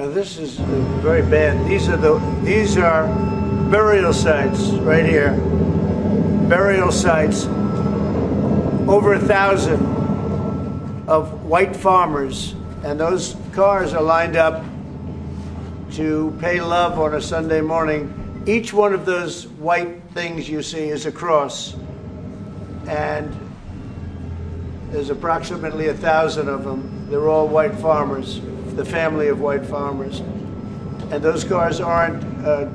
Now this is very bad. These are burial sites right here. Burial sites. Over 1,000 of white farmers, and those cars are lined up to pay love on a Sunday morning. Each one of those white things you see is a cross, and there's approximately 1,000 of them. They're all white farmers, the family of white farmers. And those cars aren't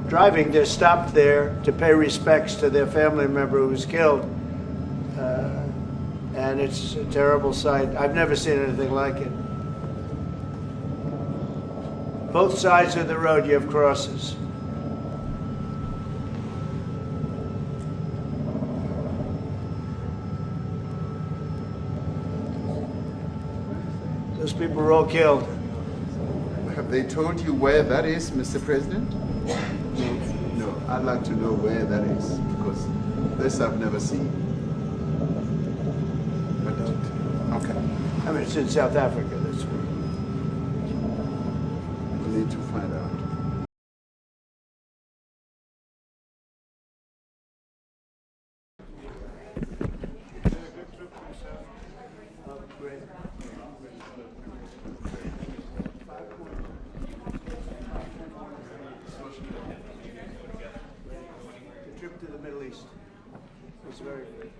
driving, they're stopped there to pay respects to their family member who was killed. And it's a terrible sight. I've never seen anything like it. Both sides of the road you have crosses. Those people were all killed. Have they told you where that is, Mr. President? No, I'd like to know where that is, because this I've never seen. But, okay. I mean, it's in South Africa, that's where. We need to find out. The trip to the Middle East was very good.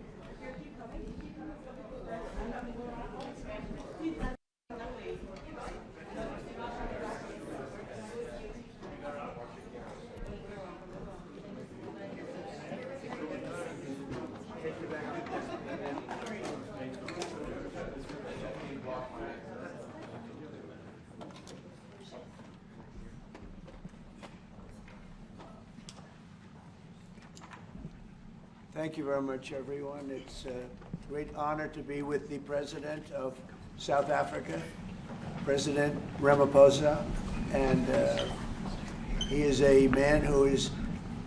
Thank you very much, everyone. It's a great honor to be with the President of South Africa, President Ramaphosa, and he is a man who is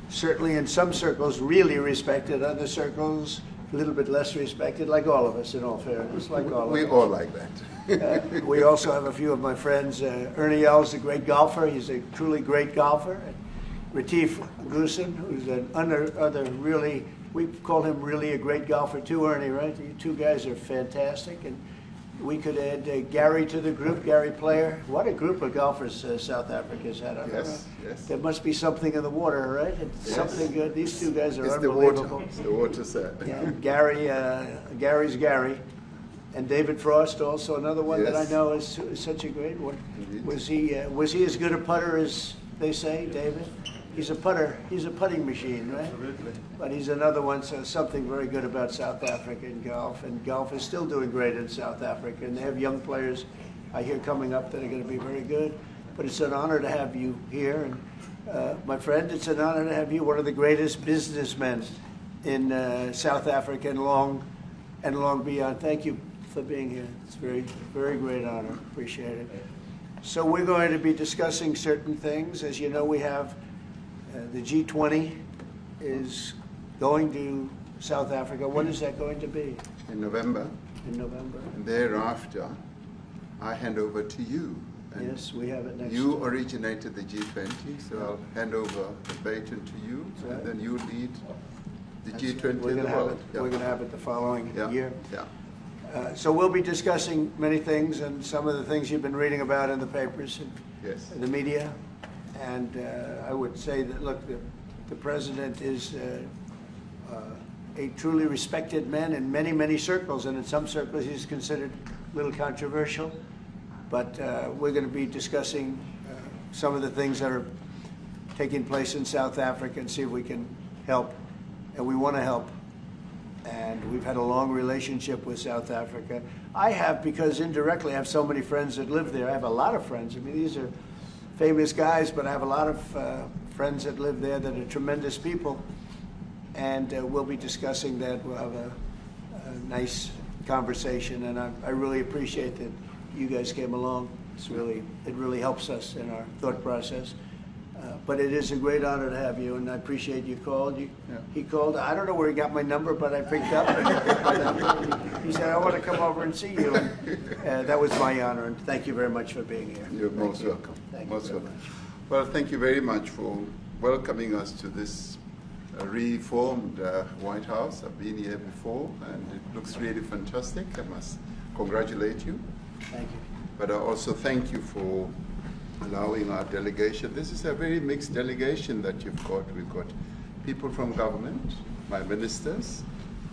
certainly in some circles really respected, other circles a little bit less respected, like all of us, in all fairness, like all of us. We all like that. We also have a few of my friends. Ernie Els, a great golfer. He's a truly great golfer. And Retief Goosen, who's an other really, we call him really a great golfer too, Ernie, right? You two guys are fantastic. And we could add Gary to the group, Gary Player. What a group of golfers South Africa's had. Yes, yes. There must be something in the water, right? It's something good. These two guys are it's unbelievable. It's the water, sir. Yeah, Gary's Gary. And David Frost, also another one that I know is such a great one. Indeed. Was he as good a putter as they say, David? He's a putter. He's a putting machine, right? Absolutely. But he's another one. So something very good about South Africa in golf, and golf is still doing great in South Africa. And they have young players, I hear, coming up that are going to be very good. But it's an honor to have you here, and my friend, it's an honor to have you, one of the greatest businessmen in South Africa and long beyond. Thank you for being here. It's a very, very great honor. Appreciate it. So we're going to be discussing certain things. As you know, we have the G20 is going to South Africa. When is that going to be? In November. In November. And thereafter, I hand over to you. And yes, we have it next. You originated the G20, so I'll hand over the baton to you, and then you lead the G20 We're in the world. We're going to have it the following year. Yeah. So we'll be discussing many things, and some of the things you've been reading about in the papers and the media. And I would say that, look, the president is a truly respected man in many, many circles, and in some circles he's considered a little controversial. But we're going to be discussing some of the things that are taking place in South Africa and see if we can help. And we want to help. And we've had a long relationship with South Africa. I have, because indirectly I have so many friends that live there. I have a lot of friends. I mean, these are famous guys, but I have a lot of friends that live there that are tremendous people. And we'll be discussing that. We'll have a nice conversation, and I really appreciate that you guys came along. It really helps us in our thought process. But it is a great honor to have you, and I appreciate you called. He called. I don't know where he got my number, but I picked up. He said, I want to come over and see you. And that was my honor, and thank you very much for being here. You're most welcome. Thank most you very welcome. much. Well, thank you very much for welcoming us to this reformed White House. I've been here before, and it looks really fantastic. I must congratulate you. Thank you. But I also thank you for allowing our delegation. This is a very mixed delegation that you've got. We've got people from government, my ministers.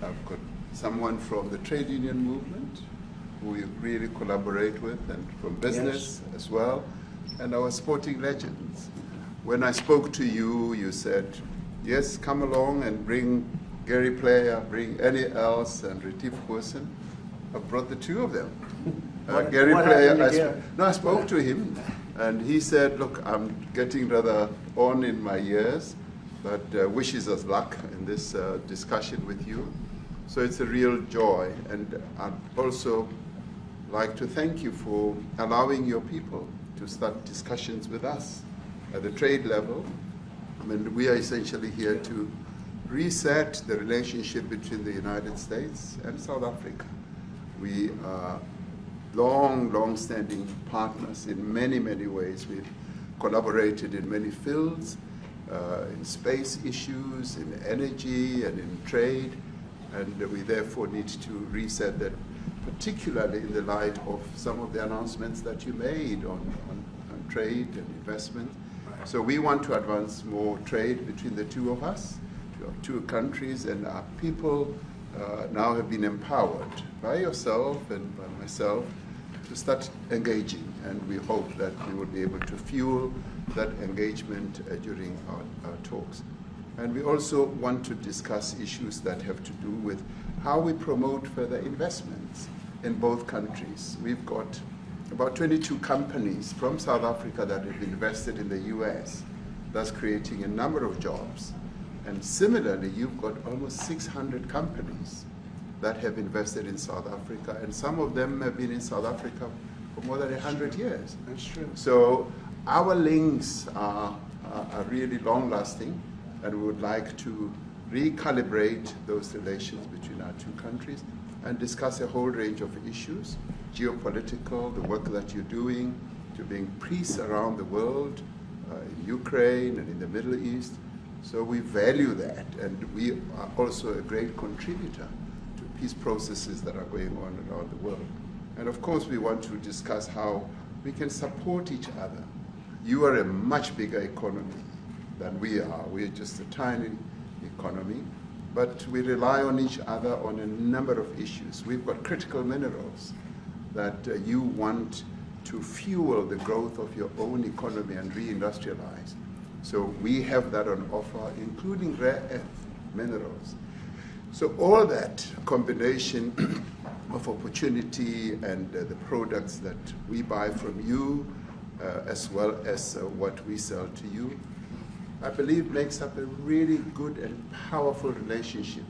I've got someone from the trade union movement who we really collaborate with, and from business as well, and our sporting legends. When I spoke to you, you said, yes, come along and bring Gary Player, bring Eddie Els and Retief Goosen. I brought the two of them. Gary Player, I spoke to him, and he said, look, I'm getting rather on in my years, but wishes us luck in this discussion with you. So it's a real joy, and I'd also like to thank you for allowing your people to start discussions with us at the trade level. I mean, we are essentially here to reset the relationship between the United States and South Africa. We are long-standing partners in many, many ways. We've collaborated in many fields, in space issues, in energy, and in trade, and we therefore need to reset that, particularly in the light of some of the announcements that you made on trade and investment. Right. So we want to advance more trade between the two of us, our two countries, and our people now have been empowered by yourself and by myself to start engaging, and we hope that we will be able to fuel that engagement during our talks. And we also want to discuss issues that have to do with how we promote further investments in both countries. We've got about 22 companies from South Africa that have invested in the US. That's creating a number of jobs. And similarly, you've got almost 600 companies that have invested in South Africa, and some of them have been in South Africa for more than 100 years. That's true. So our links are really long-lasting, and we would like to recalibrate those relations between our two countries and discuss a whole range of issues, geopolitical, the work that you're doing to bring peace around the world, in Ukraine and in the Middle East. So we value that, and we are also a great contributor to peace processes that are going on around the world. And of course, we want to discuss how we can support each other. You are a much bigger economy than we are. We're just a tiny economy, but we rely on each other on a number of issues. We've got critical minerals that you want to fuel the growth of your own economy and reindustrialize. So we have that on offer, including rare earth minerals. So all that combination of opportunity and the products that we buy from you, as well as what we sell to you, I believe makes up a really good and powerful relationship,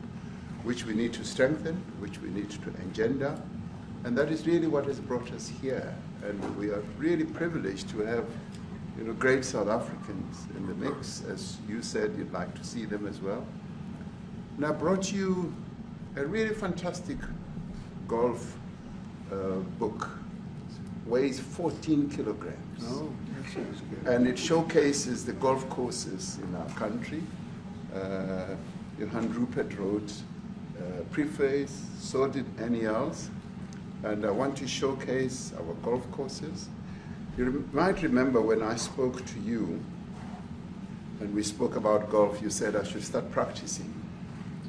which we need to strengthen, which we need to engender. And that is really what has brought us here. And we are really privileged to have great South Africans in the mix. As you said, you'd like to see them as well. And I brought you a really fantastic golf book. Weighs 14 kilograms. Oh, that sounds good. And it showcases the golf courses in our country. Johan Rupert wrote preface, so did Annie Els. And I want to showcase our golf courses. You might remember when I spoke to you, and we spoke about golf, you said I should start practicing.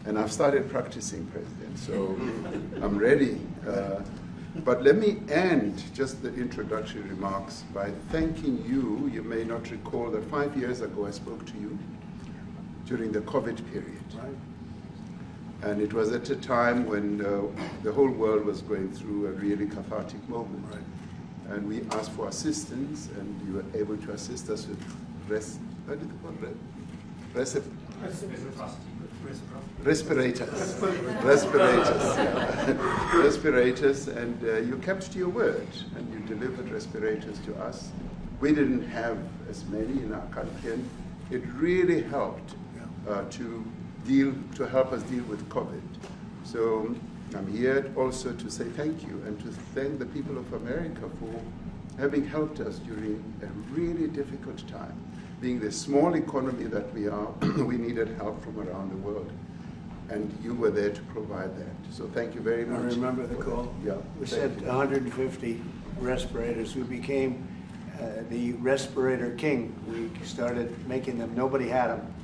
And I've started practicing, President, so I'm ready. But let me end just the introductory remarks by thanking you. You may not recall that 5 years ago I spoke to you during the COVID period. Right. And it was at a time when the whole world was going through a really cathartic moment. Right. And we asked for assistance, and you were able to assist us with respirators. Respirators, and you kept to your word, and you delivered respirators to us. We didn't have as many in our country, and it really helped to help us deal with COVID. So I'm here also to say thank you and to thank the people of America for having helped us during a really difficult time. Being the small economy that we are, we needed help from around the world. And you were there to provide that. So thank you very much. I remember the call. Yeah, We sent 150 respirators. We became the respirator king. We started making them. Nobody had them.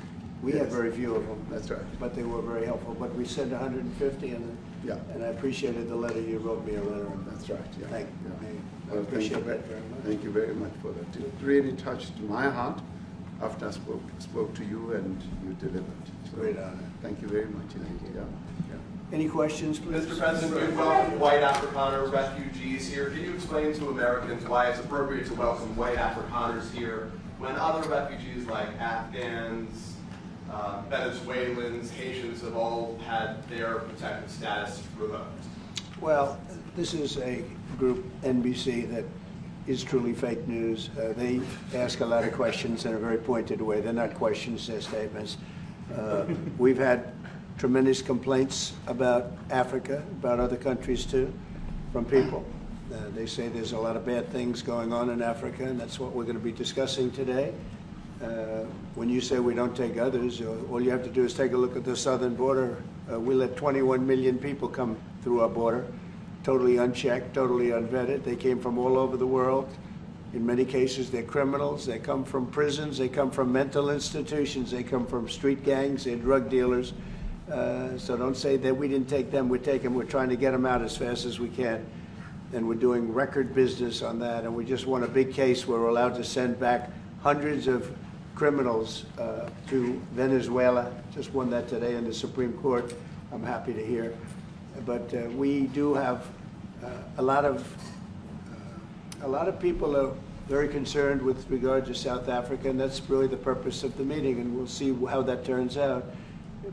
We had very few of them. That's right. But they were very helpful. But we sent 150, and I appreciated the letter. You wrote me a letter. That's right. Yeah. Thank you. Well, I appreciate that very much. Thank you very much for that. It really touched my heart after I spoke to you and you delivered. So, great honor. Thank you very much indeed. Yeah. Any questions, please? Mr. President, you welcome white Afrikaner refugees here. Can you explain to Americans why it's appropriate to welcome white Afrikaners here when other refugees like Afghans, Venezuelans, Haitians have all had their protected status revoked? Well, this is a group, NBC, that is truly fake news. They ask a lot of questions in a very pointed way. They're not questions, they're statements. We've had tremendous complaints about Africa, about other countries too, from people. They say there's a lot of bad things going on in Africa, and that's what we're going to be discussing today. When you say we don't take others, all you have to do is take a look at the southern border. We let 21 million people come through our border, totally unchecked, totally unvetted. They came from all over the world. In many cases, they're criminals. They come from prisons. They come from mental institutions. They come from street gangs. They're drug dealers. So don't say that we didn't take them. We take them. We're trying to get them out as fast as we can. And we're doing record business on that. And we just won a big case where we're allowed to send back hundreds of criminals to Venezuela. Just won that today in the Supreme Court. I'm happy to hear. But we do have a lot of people are very concerned with regard to South Africa, and that's really the purpose of the meeting, and we'll see how that turns out.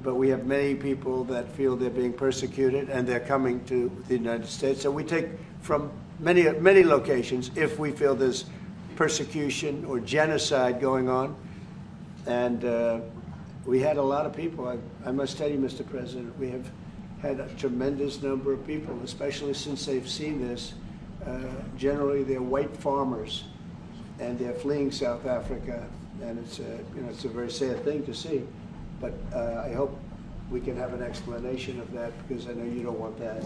But we have many people that feel they're being persecuted, and they're coming to the United States. So we take from many locations if we feel there's persecution or genocide going on. And we had a lot of people. I must tell you, Mr. President, we have had a tremendous number of people, especially since they've seen this. Generally, they're white farmers, and they're fleeing South Africa, and it's a very sad thing to see. But I hope we can have an explanation of that, because I know you don't want that.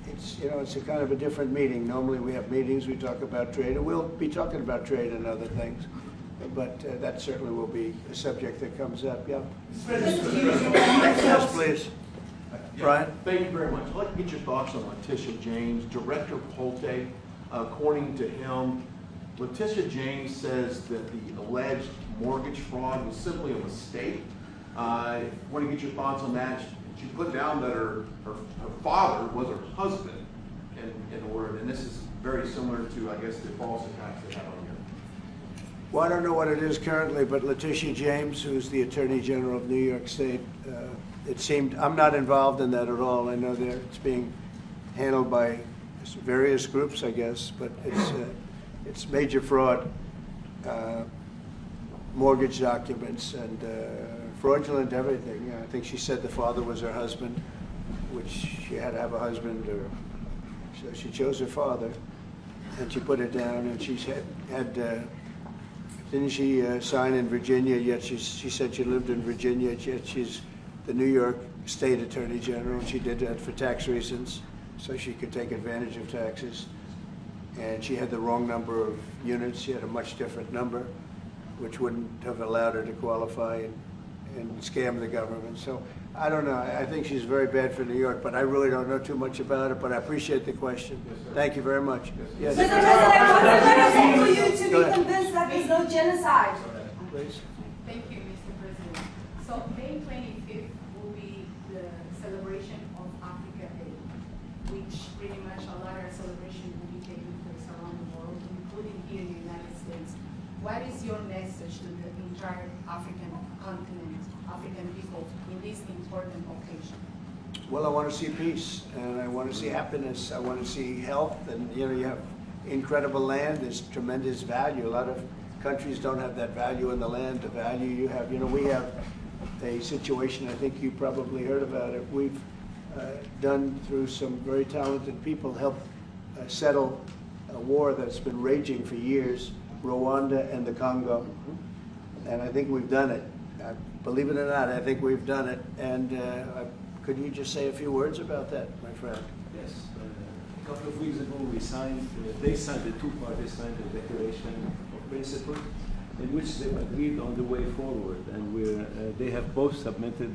It's a kind of a different meeting. Normally we have meetings, we talk about trade, and we'll be talking about trade and other things. But that certainly will be a subject that comes up. Yeah. Yes, please. Brian? Thank you very much. I'd like to get your thoughts on Letitia James. Director Polte, according to him, Letitia James says that the alleged mortgage fraud was simply a mistake. I want to get your thoughts on that. She put down that her father was her husband in order, and this is very similar to, I guess, the false attacks they had on here. Well, I don't know what it is currently, but Letitia James, who's the Attorney General of New York State, it seemed, I'm not involved in that at all. I know it's being handled by various groups, I guess, but it's major fraud, mortgage documents, and fraudulent everything. I think she said the father was her husband, which she had to have a husband, or so she chose her father, and she put it down, and she had didn't she sign in Virginia, yet she said she lived in Virginia, yet she's the New York State Attorney General, and she did that for tax reasons, so she could take advantage of taxes. And she had the wrong number of units. She had a much different number, which wouldn't have allowed her to qualify and scam the government. So I don't know. I think she's very bad for New York, but I really don't know too much about it, but I appreciate the question. Yes, thank you very much. Yes. Mr. President, for you to be convinced that there's no genocide. Please. Thank you, Mr. President. So May 25th will be the celebration of Africa Day, which pretty much a lot of celebration will be taking place around the world, including here in the United States. What is your message to the entire African continent, African people, in this important occasion? Well, I want to see peace, and I want to see happiness. I want to see health, and you have incredible land. There's tremendous value. A lot of countries don't have that value in the land, the value you have. We have a situation, I think you probably heard about it. We've done, through some very talented people, helped settle a war that's been raging for years, Rwanda and the Congo. And I think we've done it. Believe it or not, I think we've done it. And could you just say a few words about that, my friend? Yes. A couple of weeks ago, we signed, the two parties signed a declaration of principle in which they agreed on the way forward. And they have both submitted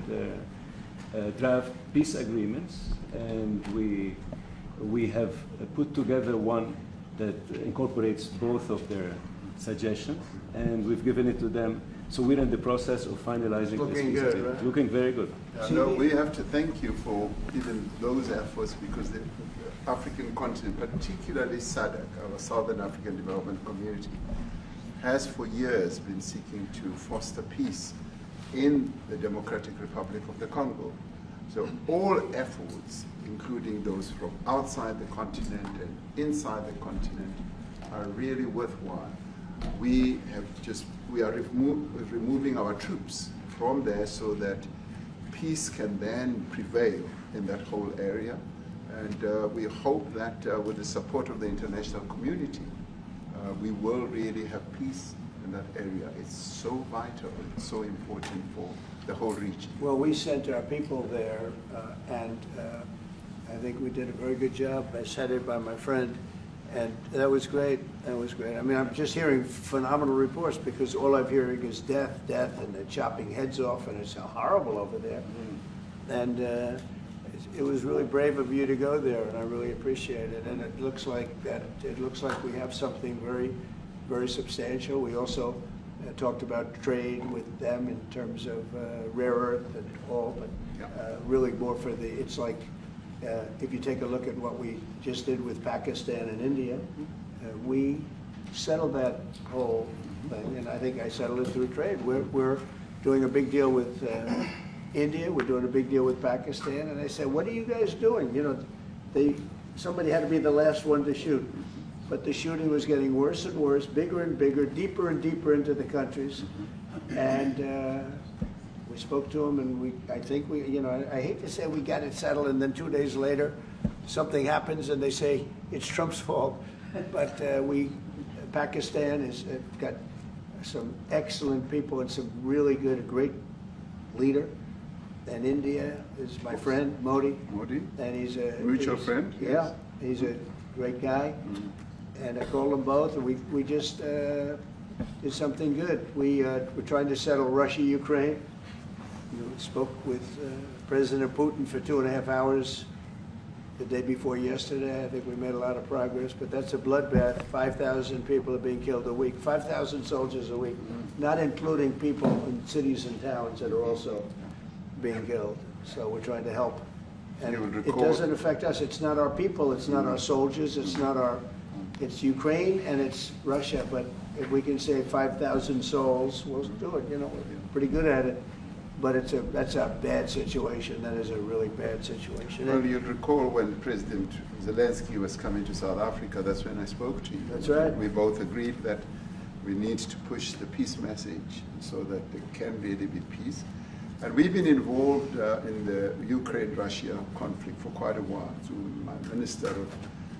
draft peace agreements, and we have put together one that incorporates both of their suggestions, and we've given it to them. So we're in the process of finalizing this Looking peace good, agreement. right? Looking very good. No, we have to thank you for even those efforts, because the African continent, particularly SADC, our Southern African Development Community, has for years been seeking to foster peace in the Democratic Republic of the Congo. So all efforts, including those from outside the continent and inside the continent, are really worthwhile. We are removing our troops from there so that peace can then prevail in that whole area. And we hope that with the support of the international community, we will really have peace in that area. It's so vital, it's so important for the whole region. Well, we sent our people there, and I think we did a very good job, as headed by my friend, and that was great. That was great. I mean, I'm just hearing phenomenal reports, because all I'm hearing is death, death, and they're chopping heads off, and it's horrible over there. And it was really brave of you to go there, and I really appreciate it. And it looks like we have something very, very substantial. We also talked about trade with them in terms of rare earth and all, but really more for the, it's like, if you take a look at what we just did with Pakistan and India, we settled that whole thing, and I think I settled it through trade. We're doing a big deal with India, we're doing a big deal with Pakistan, and they said, what are you guys doing? You know, somebody had to be the last one to shoot. But the shooting was getting worse and worse, bigger and bigger, deeper and deeper into the countries. And we spoke to them, and I think I hate to say we got it settled, and then 2 days later, something happens, and they say it's Trump's fault. But Pakistan has got some excellent people and some really good, great leader. And India is my friend, Modi. Modi? And he's a mutual friend? Yeah, yes. He's a great guy. And I called them both, and we just did something good. We're trying to settle Russia, Ukraine. Spoke with President Putin for 2.5 hours the day before yesterday. I think we made a lot of progress, but that's a bloodbath. 5,000 people are being killed a week, 5,000 soldiers a week, not including people in cities and towns that are also being killed. So we're trying to help. And it doesn't affect us. It's not our people, it's not our soldiers, it's Ukraine and it's Russia, but if we can save 5,000 souls, we'll do it. We're pretty good at it. But that's a bad situation. That is a really bad situation. Well, you'll recall when President Zelensky was coming to South Africa, that's when I spoke to you. That's right. We both agreed that we need to push the peace message so that there can really be peace. And we've been involved in the Ukraine-Russia conflict for quite a while. Through my Minister of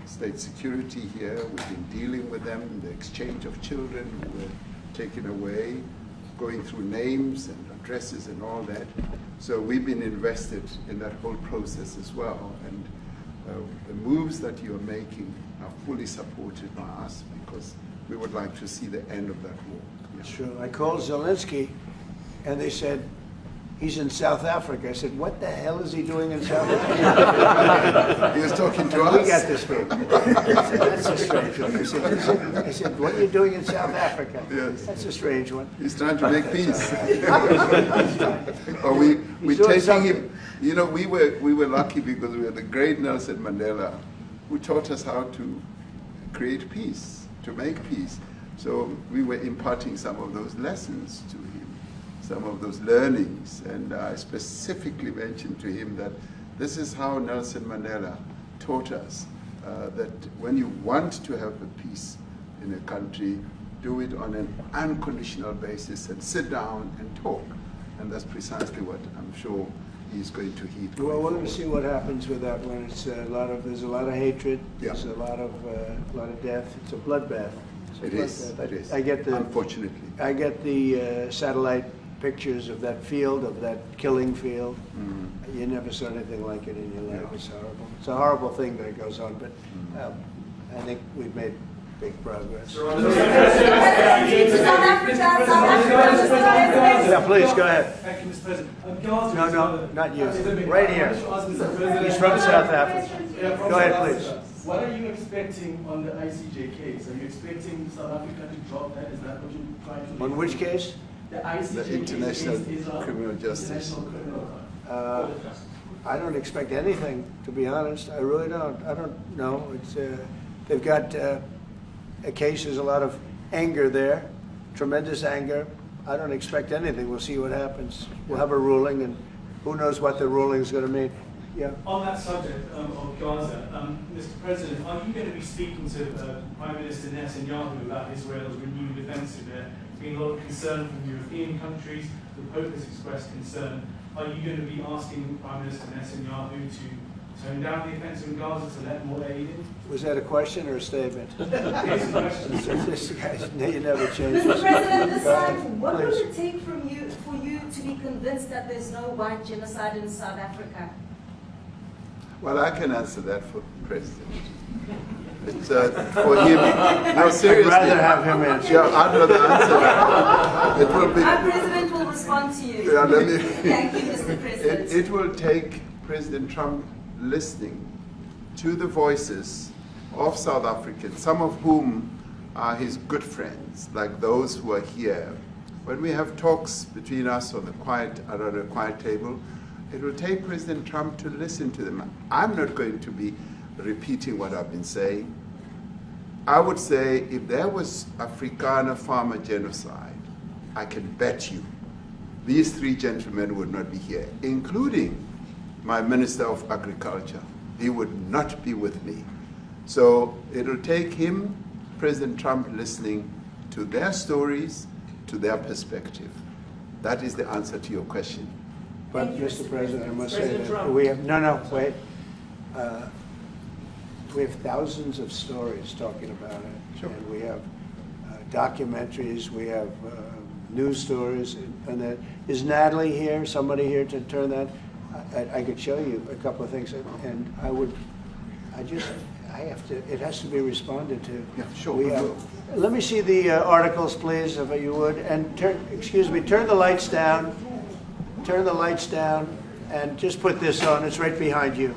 State Security here, we've been dealing with them, the exchange of children who were taken away, going through names and addresses and all that. So we've been invested in that whole process as well. And the moves that you're making are fully supported by us, because we would like to see the end of that war. That's true. I called Zelensky, and they said, he's in South Africa. I said, what the hell is he doing in South Africa? He was talking to us. We got this big. I said, that's a strange one. I said, what are you doing in South Africa? Yes. That's a strange one. He's trying to make peace. We're taking him. You know, we were lucky because we had the great Nelson Mandela, who taught us how to create peace, to make peace. So we were imparting some of those lessons to him, some of those learnings, and I specifically mentioned to him that this is how Nelson Mandela taught us that when you want to have a peace in a country, do it on an unconditional basis and sit down and talk. And that's precisely what I'm sure he's going to heed. Well, we're going to see what happens with that one. It's there's a lot of hatred. Yeah. There's a lot of death. It's a bloodbath. It is. It is. Unfortunately. I get the satellite pictures of that field, of that killing field. You never saw anything like it in your life. Yeah. It's horrible. It's a horrible thing that goes on, but I think we've made big progress. Yeah, please, go ahead. Thank you, Mr. President. No, not you. Right here. He's from South Africa. Go ahead, please. What are you expecting on the ICJ case? Are you expecting South Africa to drop that? Is that what you're trying to do? On which case? The ICJ The International case is Criminal Justice. International Criminal Court. I don't expect anything, to be honest. I really don't. I don't know. It's they've got a case. There's a lot of anger there, tremendous anger. I don't expect anything. We'll see what happens. We'll have a ruling, and who knows what the ruling is going to mean. Yeah. On that subject of Gaza, Mr. President, are you going to be speaking to Prime Minister Netanyahu about Israel's renewed offensive there? There's been a lot of concern from European countries. The Pope has expressed concern. Are you going to be asking Prime Minister Netanyahu to tone down the offensive in Gaza to let more aid in? Was that a question or a statement? It's a question. This guy's, you never change. Mr. President, this time, what will Please. it take for you to be convinced that there's no white genocide in South Africa? Well, I can answer that for the President. It's for him. No, seriously. I'd rather have him answer. Yeah, I'd rather answer that. It will be. Our President will respond to you. Yeah, let me, Thank you, Mr. President. it will take President Trump listening to the voices of South Africans, some of whom are his good friends, like those who are here. When we have talks between us on around a quiet table, it will take President Trump to listen to them. I'm not going to be repeating what I've been saying. I would say if there was Afrikaner farmer genocide, I can bet you these three gentlemen would not be here, including my Minister of Agriculture. He would not be with me. So it'll take him, President Trump, listening to their stories, to their perspective. That is the answer to your question. But, Mr. President, I must say that Trump. we have, wait. We have thousands of stories talking about it. Sure. And we have documentaries, we have news stories. And that, is Natalie here, somebody here to turn that? I could show you a couple of things, and it has to be responded to. Yeah, sure. Let me see the articles, please, if you would. And turn the lights down. Turn the lights down, and just put this on. It's right behind you,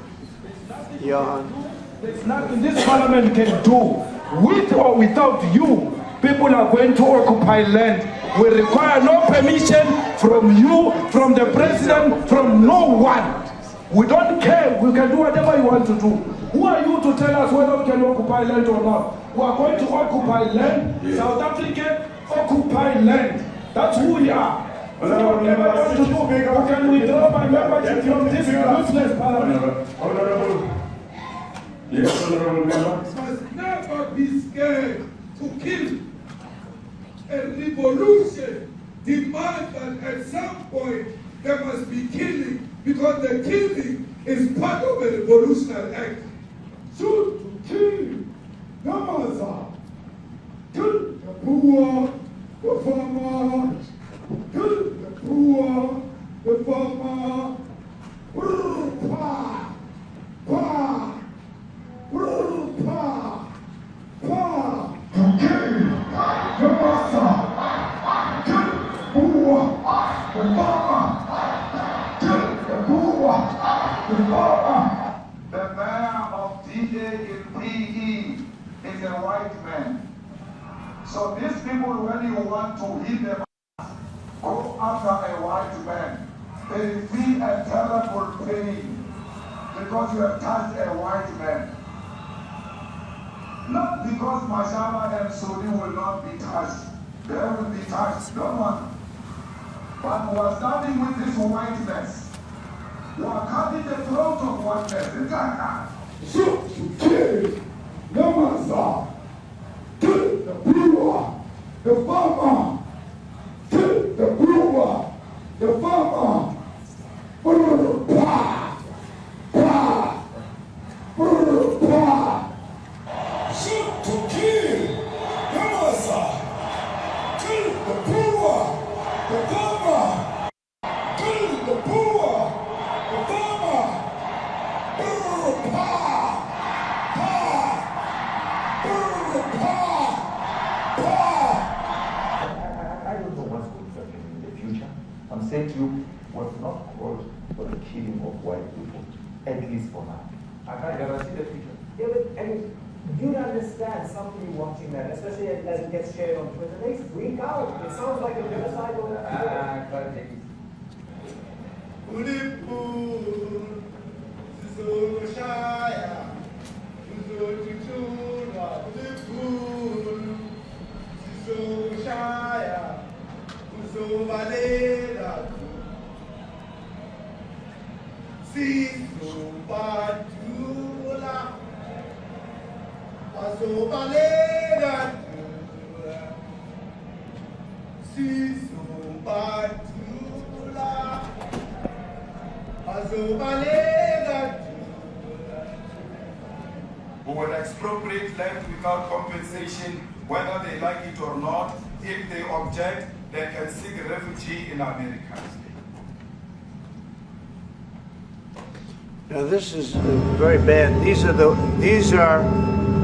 Johan. There's nothing this parliament can do. With or without you, people are going to occupy land. We require no permission from you, from the president, from no one. We don't care. We can do whatever you want to do. Who are you to tell us whether we can occupy land or not? We are going to occupy land. Yeah. South Africa occupy land. That's who we are. We don't care what to do. We can withdraw my membership from this useless parliament. Yes, honorable member. Must never be scared to kill. A revolution demands that at some point there must be killing, because the killing is part of a revolutionary act. Shoot to kill, Namaza. Kill the poor, the farmer. Kill the poor, the farmer. Pa, pa. The mayor of DA in PE is a white man. So these people, when you want to hit them, go after a white man. They feel a terrible pain because you have touched a white man. Not because Mashaba and Sodi will not be touched. They will be touched, don't worry. But we are starting with this whiteness. We are cutting the throat of whiteness. Shoot to kill, Namaza. Kill the brewer, the farmer. Kill the brewer, the farmer. I don't know what's going to happen in the future. I'm saying to you, was not called for the killing of white people, at least for now. I can't guarantee the future. Yeah, but I mean, you understand somebody watching that, especially as it gets shared on Twitter, they freak out. It sounds like a genocide or who will expropriate land without compensation, whether they like it or not. If they object, they can seek refugee in America. Now this is very bad. These are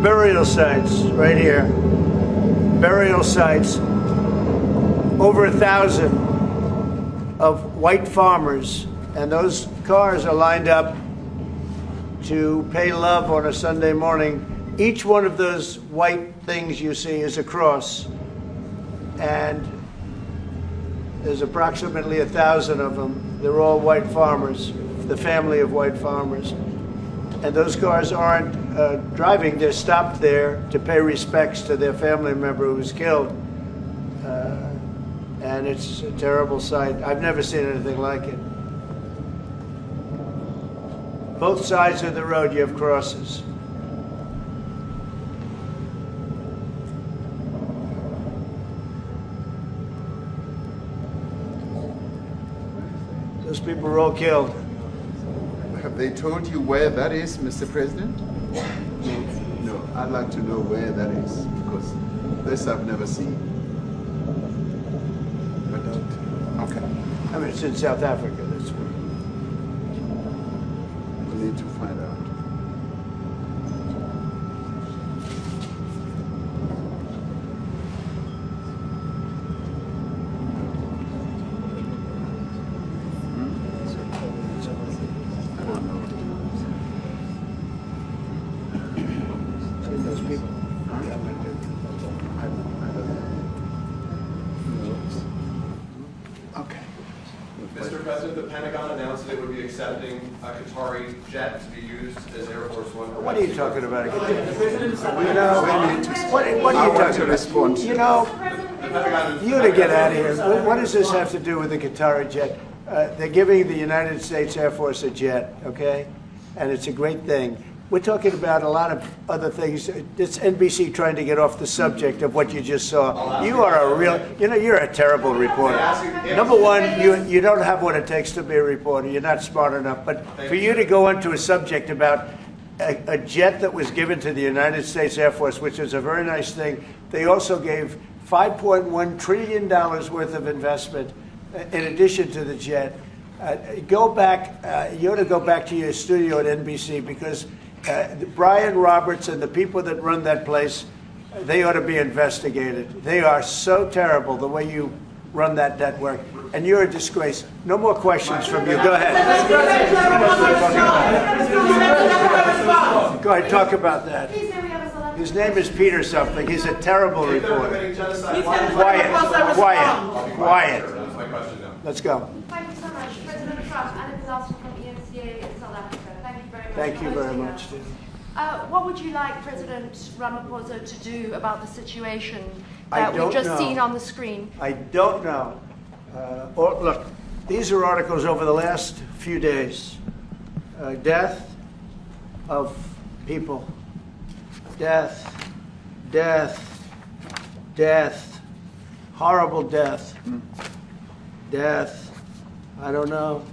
burial sites right here. Burial sites. Over 1,000 of white farmers, and those cars are lined up to pay love on a Sunday morning. Each one of those white things you see is a cross, and there's approximately 1,000 of them. They're all white farmers, the family of white farmers. And those cars aren't driving, they're stopped there to pay respects to their family member who was killed. And it's a terrible sight. I've never seen anything like it. Both sides of the road you have crosses. Those people were all killed. Have they told you where that is, Mr. President? No, I'd like to know where that is, because this I've never seen. Okay. I mean, it's in South Africa. That's where. We need to find out. I don't know. Those people. Okay. Mr. President, the Pentagon announced that it would be accepting a Qatari jet to be used as Air Force One. What are you talking about? You know, what are you I want talking to about? respond. You know, you to get out of here. What does this have to do with the Qatari jet? They're giving the United States Air Force a jet, okay? And it's a great thing. We're talking about a lot of other things. It's NBC trying to get off the subject of what you just saw. You are a real, you know, you're a terrible reporter. Number one, you don't have what it takes to be a reporter. You're not smart enough. But for you to go into a subject about a jet that was given to the United States Air Force, which is a very nice thing, they also gave $5.1 trillion worth of investment in addition to the jet. Go back, you ought to go back to your studio at NBC, because Brian Roberts and the people that run that place, they ought to be investigated. They are so terrible the way you run that network, and you're a disgrace. No more questions from you. Go ahead. Go ahead, talk about that. His name is Peter something. He's a terrible reporter. Quiet. Let's go. Thank you so much. President Trump, Anna Pilato from ENCA in South Africa. Thank you very much. Thank you very much. What would you like President Ramaphosa to do about the situation that we've just seen on the screen? I don't know. Look, these are articles over the last few days. Death of people. Death. Horrible death. Death. I don't know.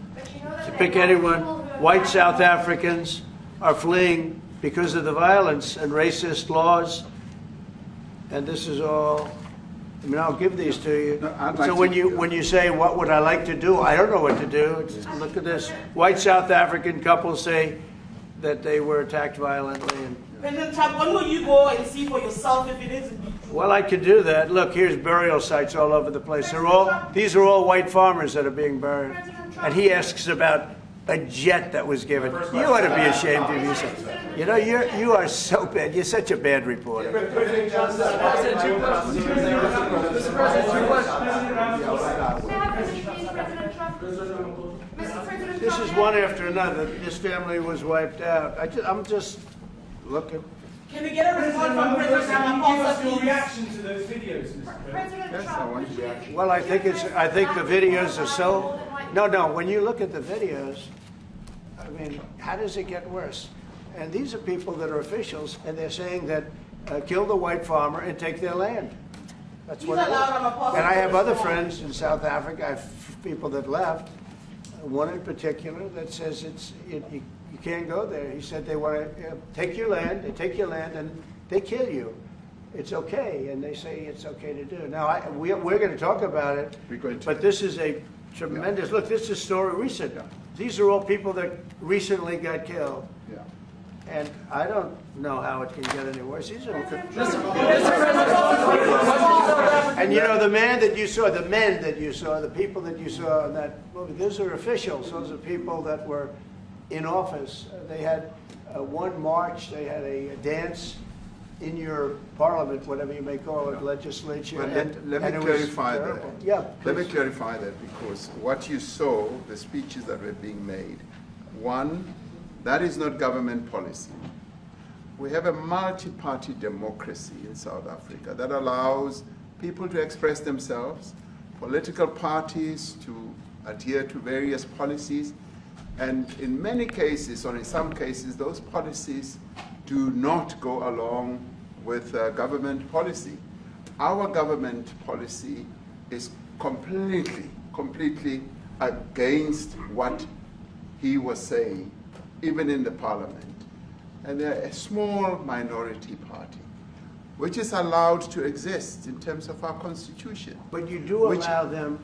To pick anyone, white South Africans are fleeing because of the violence and racist laws. And this is all, I mean, I'll give these to you. So when you say, what would I like to do? I don't know what to do. Look at this. White South African couple say that they were attacked violently. President Trump, when will you go and see for yourself if it is indeed true? Well, I could do that. Look, here's burial sites all over the place. These are all white farmers that are being buried. And he asks about a jet that was given. You ought to be ashamed of yourself. You know, you are so bad. You're such a bad reporter. This is one after another. This family was wiped out. I'm just looking. Can we get a report from President Ramaphosa, Your please? reaction to those videos, Mr. President? Well, I think the videos are so. No. When you look at the videos, I mean, how does it get worse? And these are people that are officials, and they're saying that kill the white farmer and take their land. That's what it is. And I have other friends in South Africa. I have people that left. One in particular that says you can't go there. He said they want to take your land. They take your land and they kill you. It's okay, and they say it's okay to do. Now we're going to talk about it. But this is a tremendous look. This is a story recent. These are all people that recently got killed. Yeah. And I don't know how it can get any worse. These are and you know, the men that you saw, the people that you saw in that movie, those are officials. Those are people that were in office. They had one march, they had a dance in your parliament, whatever you may call it, legislature. Well, let me clarify that. Yeah, let me clarify that, because what you saw, the speeches that were being made, one, that is not government policy. We have a multi-party democracy in South Africa that allows people to express themselves, political parties to adhere to various policies, and in many cases, or in some cases, those policies do not go along with government policy. Our government policy is completely against what he was saying, even in the parliament. And they're a small minority party, which is allowed to exist in terms of our constitution. But you do allow them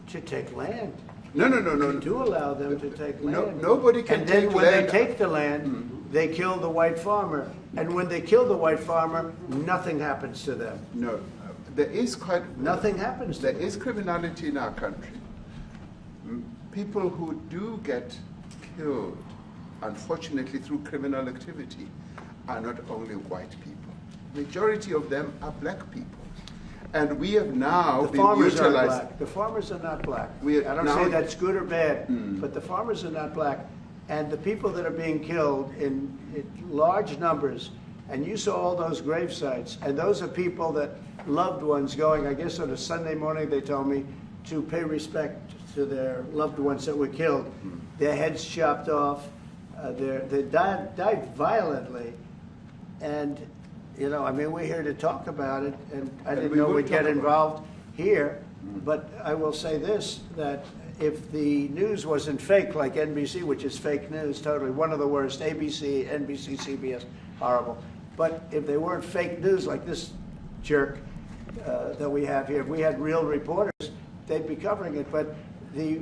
to take land. No. You do allow them to take land. Nobody can take land. And then when they take the land, they kill the white farmer. And when they kill the white farmer, nothing happens to them. No. There is nothing happens to them. There is criminality in our country. People who do get killed, unfortunately, through criminal activity, are not only white people. Majority of them are black people. And we have now been utilized. The farmers are not black. I don't say that's good or bad, but the farmers are not black. And the people that are being killed in large numbers, and you saw all those grave sites, and those are people that loved ones going, I guess on a Sunday morning, they told me, to pay respect to their loved ones that were killed. Their heads chopped off. They died violently. And, you know, I mean, we're here to talk about it, and I didn't know we'd get involved here. But I will say this, that if the news wasn't fake like NBC, which is fake news totally, one of the worst, ABC, NBC, CBS, horrible. But if they weren't fake news like this jerk that we have here, if we had real reporters, they'd be covering it. But the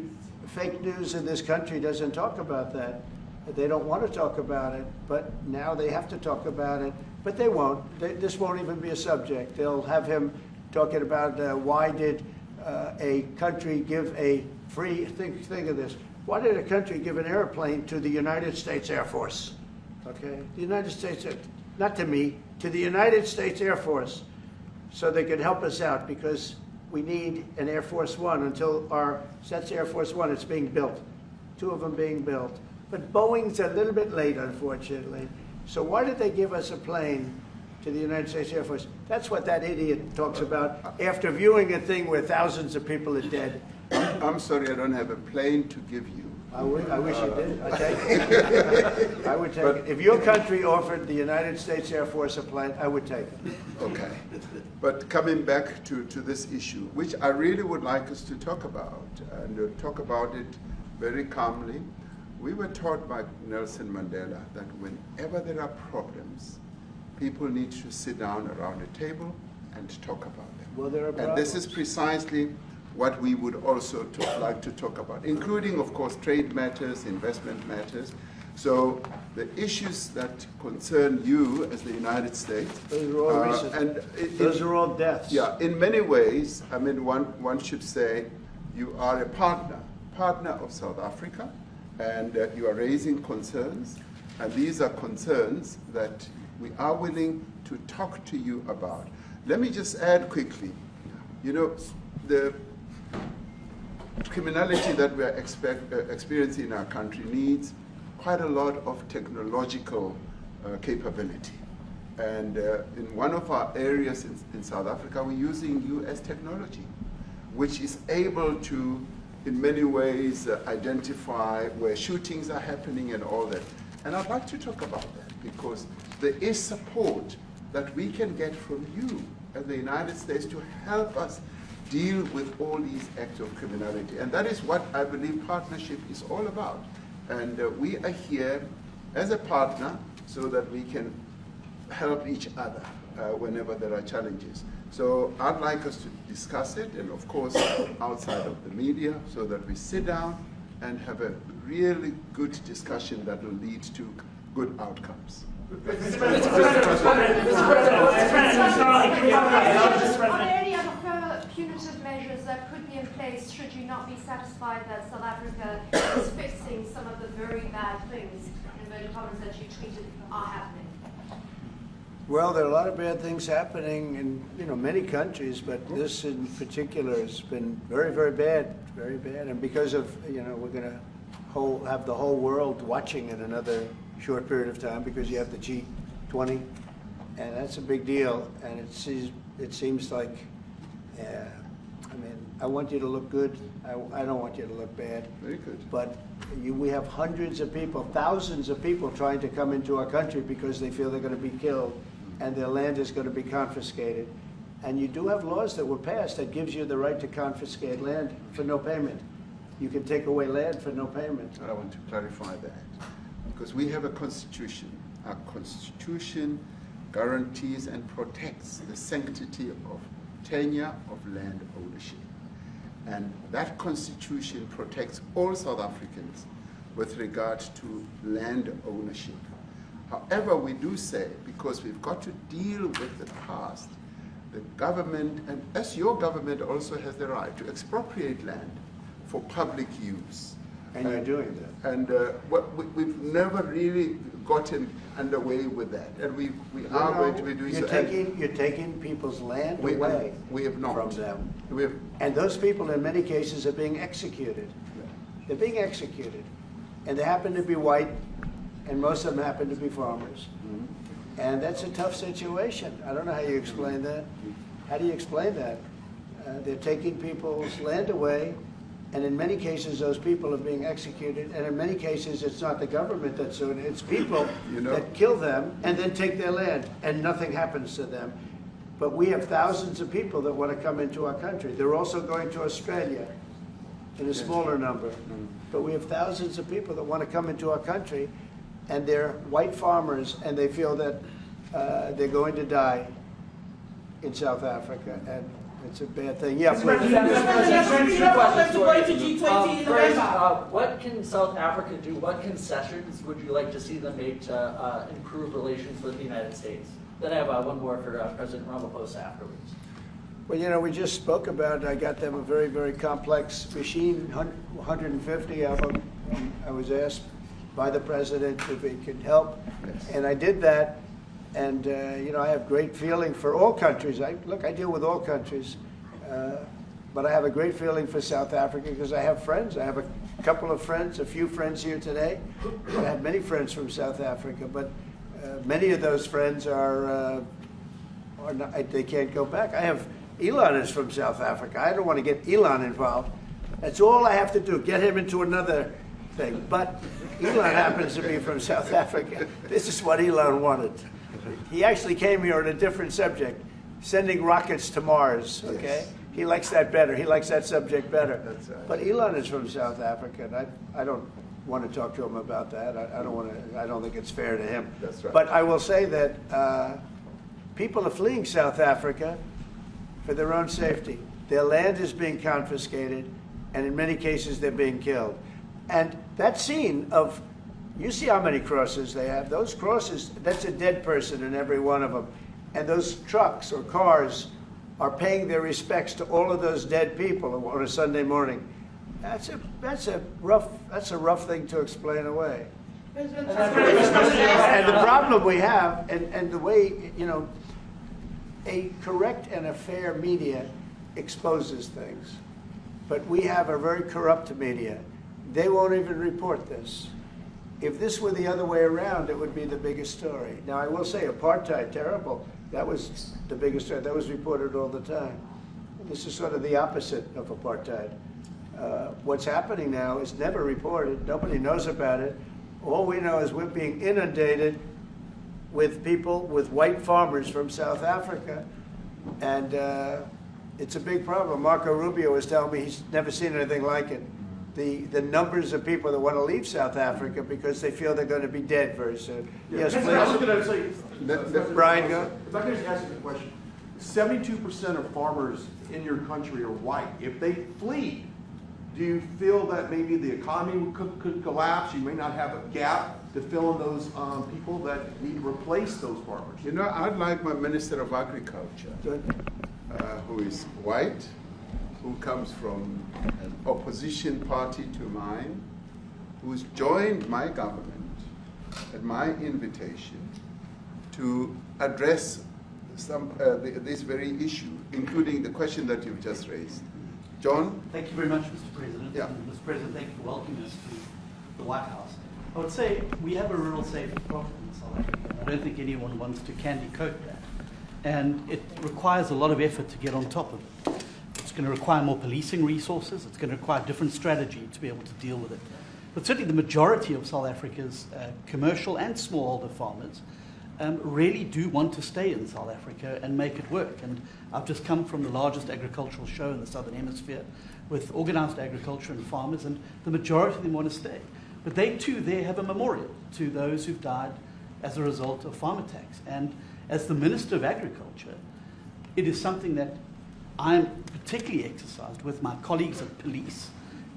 fake news in this country doesn't talk about that. They don't want to talk about it, but now they have to talk about it. But they won't. This won't even be a subject. They'll have him talking about why did a country give a free, think of this, why did a country give an airplane to the United States Air Force? Okay, the United States, not to me, to the United States Air Force, so they could help us out, because we need an Air Force One until that's Air Force One, it's being built, 2 of them being built. But Boeing's a little bit late, unfortunately. So why did they give us a plane to the United States Air Force? That's what that idiot talks about after viewing a thing where thousands of people are dead. I'm sorry, I don't have a plane to give you. I wish you did. I'd take it. I would take it. If your country offered the United States Air Force a plane, I would take it. Okay. But coming back to this issue, which I really would like us to talk about, and talk about it very calmly. We were taught by Nelson Mandela that whenever there are problems, people need to sit down around a table and talk about them. Well, there are problems. And this is precisely what we would also like to talk about, including, of course, trade matters, investment matters. So the issues that concern you as the United States, those are all recent. Those are all deaths. Yeah, in many ways, I mean, one should say you are a partner of South Africa, and you are raising concerns, and these are concerns that we are willing to talk to you about. Let me just add quickly, you know, the criminality that we are experiencing in our country needs quite a lot of technological capability. And in one of our areas in South Africa, we're using US technology, which is able to, in many ways, identify where shootings are happening and all that. And I'd like to talk about that, because there is support that we can get from you as the United States to help us deal with all these acts of criminality. And that is what I believe partnership is all about. And we are here as a partner so that we can help each other whenever there are challenges. So I'd like us to discuss it, and of course outside of the media, so that we sit down and have a really good discussion that will lead to good outcomes. On any other punitive measures that could be in place should you not be satisfied that South Africa is fixing some of the very bad things, in inverted commas, that you tweeted are happening? Well, there are a lot of bad things happening in many countries, but this in particular has been very, very bad, very bad. And because of we're going to have the whole world watching in another short period of time, because you have the G20, and that's a big deal. And it seems like, I mean, I want you to look good. I don't want you to look bad. Very good. But we have hundreds of people, thousands of people trying to come into our country because they feel they're going to be killed, and their land is going to be confiscated. And you do have laws that were passed that gives you the right to confiscate land for no payment. You can take away land for no payment. I want to clarify that, because we have a constitution. Our constitution guarantees and protects the sanctity of tenure of land ownership. And that constitution protects all South Africans with regard to land ownership. However, we do say, because we've got to deal with the past, the government, and as your government also has the right to expropriate land for public use. And you're doing that. And we've never really gotten underway with that. And we are going to be doing so. You're taking people's land away we have not. from them. We have, and those people, in many cases, are being executed. They're being executed. And they happen to be white, and most of them happen to be farmers. Mm-hmm. And that's a tough situation. I don't know how you explain that. How do you explain that? They're taking people's land away, and in many cases, those people are being executed. And in many cases, it's not the government that's doing it. It's people that kill them and then take their land, and nothing happens to them. But we have thousands of people that want to come into our country. They're also going to Australia in a smaller number. Mm-hmm. But we have thousands of people that want to come into our country, and they're white farmers, and they feel that they're going to die in South Africa. And it's a bad thing. Yeah, please. What can South Africa do? What concessions would you like to see them make to improve relations with the United States? Then I have one more for President Ramaphosa afterwards. Well, we just spoke about, I got them a very, very complex machine, 150 of them. I was asked by the president if he could help, and I did that. And, I have great feeling for all countries. I deal with all countries, but I have a great feeling for South Africa because I have friends. I have a couple of friends, a few friends here today. I have many friends from South Africa, but many of those friends are not, they can't go back. I have, Elon is from South Africa. I don't want to get Elon involved. That's all I have to do, get him into another thing. But Elon happens to be from South Africa. This is what Elon wanted. He actually came here on a different subject, sending rockets to Mars, okay? Yes. He likes that better. He likes that subject better. That's right. But Elon is from South Africa, and I don't want to talk to him about that. I don't think it's fair to him. That's right. But I will say that people are fleeing South Africa for their own safety. Their land is being confiscated, and in many cases they're being killed. And that scene of, You see how many crosses they have. Those crosses, that's a dead person in every one of them. And those trucks or cars are paying their respects to all of those dead people on a Sunday morning. That's a rough thing to explain away. And the problem we have, and the way, you know, a correct and a fair media exposes things. But we have a very corrupt media. They won't even report this. If this were the other way around, it would be the biggest story. Now, I will say, apartheid, terrible. That was the biggest story. That was reported all the time. This is sort of the opposite of apartheid. What's happening now is never reported. Nobody knows about it. All we know is we're being inundated with people, with white farmers from South Africa. And it's a big problem. Marco Rubio was telling me he's never seen anything like it. The numbers of people that want to leave South Africa because they feel they're going to be dead very soon. Yes, please. I was going to say, Brian, go. If I could just ask you a question. 72% of farmers in your country are white. If they flee, do you feel that maybe the economy could collapse? You may not have a gap to fill in those people that need to replace those farmers. You know, I'd like my Minister of Agriculture, who is white, who comes from an opposition party to mine, who's joined my government at my invitation to address this very issue, including the question that you've just raised. John? Thank you very much, Mr. President. Yeah. Mr. President, thank you for welcoming us to the White House. I would say we have a rural safety problem in South Africa. I don't think anyone wants to candy coat that. And it requires a lot of effort to get on top of it. It's going to require more policing resources. It's going to require different strategy to be able to deal with it. But certainly the majority of South Africa's commercial and smallholder farmers really do want to stay in South Africa and make it work. And I've just come from the largest agricultural show in the Southern Hemisphere with organized agriculture and farmers, and the majority of them want to stay. But they too there have a memorial to those who've died as a result of farm attacks. And as the Minister of Agriculture, it is something that I'm particularly exercised with my colleagues at police